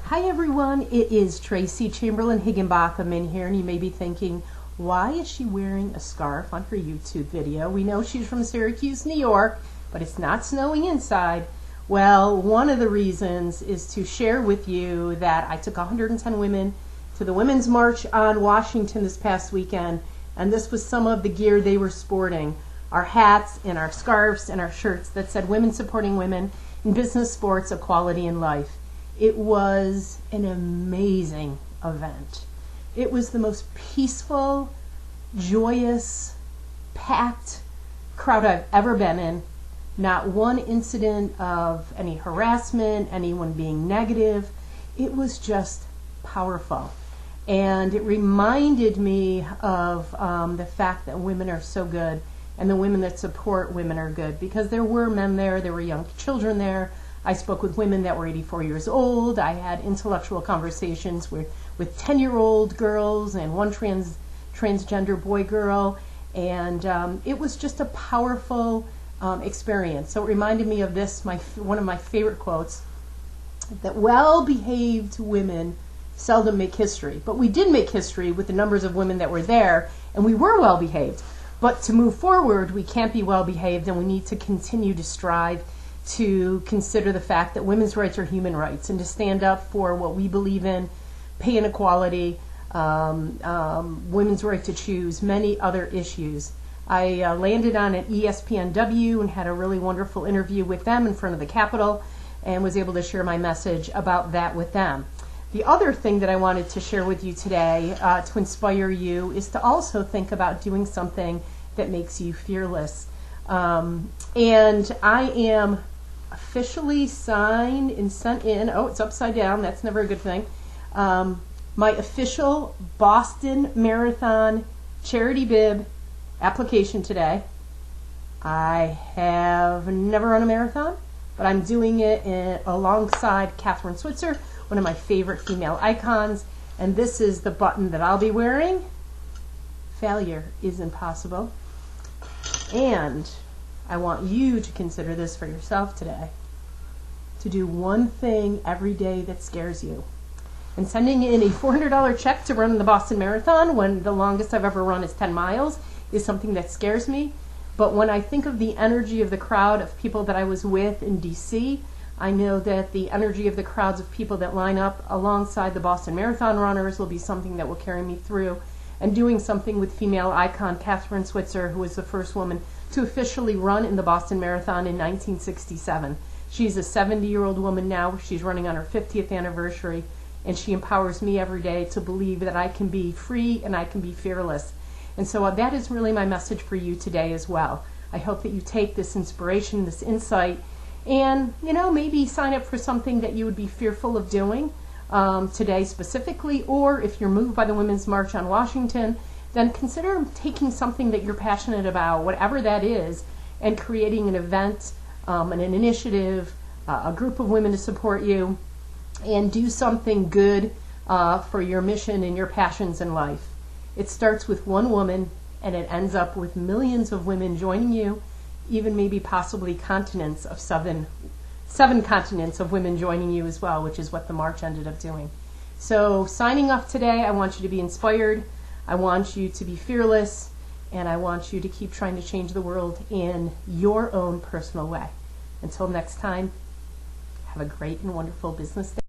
Hi everyone, it is Tracy Chamberlain Higginbotham in here, and you may be thinking, why is she wearing a scarf on her YouTube video? We know she's from Syracuse, New York, but it's not snowing inside. Well, one of the reasons is to share with you that I took 110 women to the Women's March on Washington this past weekend, and this was some of the gear they were sporting. Our hats and our scarves and our shirts that said "Women Supporting Women in Business, Sports, Equality, and Life." It was an amazing event. It was the most peaceful, joyous, packed crowd I've ever been in. Not one incident of any harassment, anyone being negative. It was just powerful. And it reminded me of the fact that women are so good, and the women that support women are good, because there were men there were young children there. I spoke with women that were 84 years old. I had intellectual conversations with 10-year-old girls and one transgender boy-girl, and it was just a powerful experience. So it reminded me of this, one of my favorite quotes, that well-behaved women seldom make history. But we did make history with the numbers of women that were there, and we were well-behaved. But to move forward, we can't be well-behaved, and we need to continue to strive to consider the fact that women's rights are human rights, and to stand up for what we believe in: pay inequality, women's right to choose, many other issues. I landed on an ESPNW and had a really wonderful interview with them in front of the Capitol, and was able to share my message about that with them. The other thing that I wanted to share with you today to inspire you is to also think about doing something that makes you fearless. And I am officially signed and sent in, oh, it's upside down, that's never a good thing, my official Boston Marathon charity bib application today. I have never run a marathon, but I'm doing it alongside Catherine Switzer, one of my favorite female icons, and this is the button that I'll be wearing. Failure is impossible. And I want you to consider this for yourself today: to do one thing every day that scares you. And sending in a $400 check to run the Boston Marathon, when the longest I've ever run is 10 miles, is something that scares me. But when I think of the energy of the crowd of people that I was with in DC, I know that the energy of the crowds of people that line up alongside the Boston Marathon runners will be something that will carry me through. And doing something with female icon Catherine Switzer, who was the first woman to officially run in the Boston Marathon in 1967. She's a 70-year-old woman now. She's running on her 50th anniversary, and she empowers me every day to believe that I can be free and I can be fearless. And so that is really my message for you today as well. I hope that you take this inspiration, this insight, and maybe sign up for something that you would be fearful of doing today specifically, or if you're moved by the Women's March on Washington, then consider taking something that you're passionate about, whatever that is, and creating an event, an initiative, a group of women to support you, and do something good for your mission and your passions in life. It starts with one woman, and it ends up with millions of women joining you, even maybe possibly continents of seven continents of women joining you as well, which is what the march ended up doing. So signing off today, I want you to be inspired, I want you to be fearless, and I want you to keep trying to change the world in your own personal way. Until next time, have a great and wonderful business day.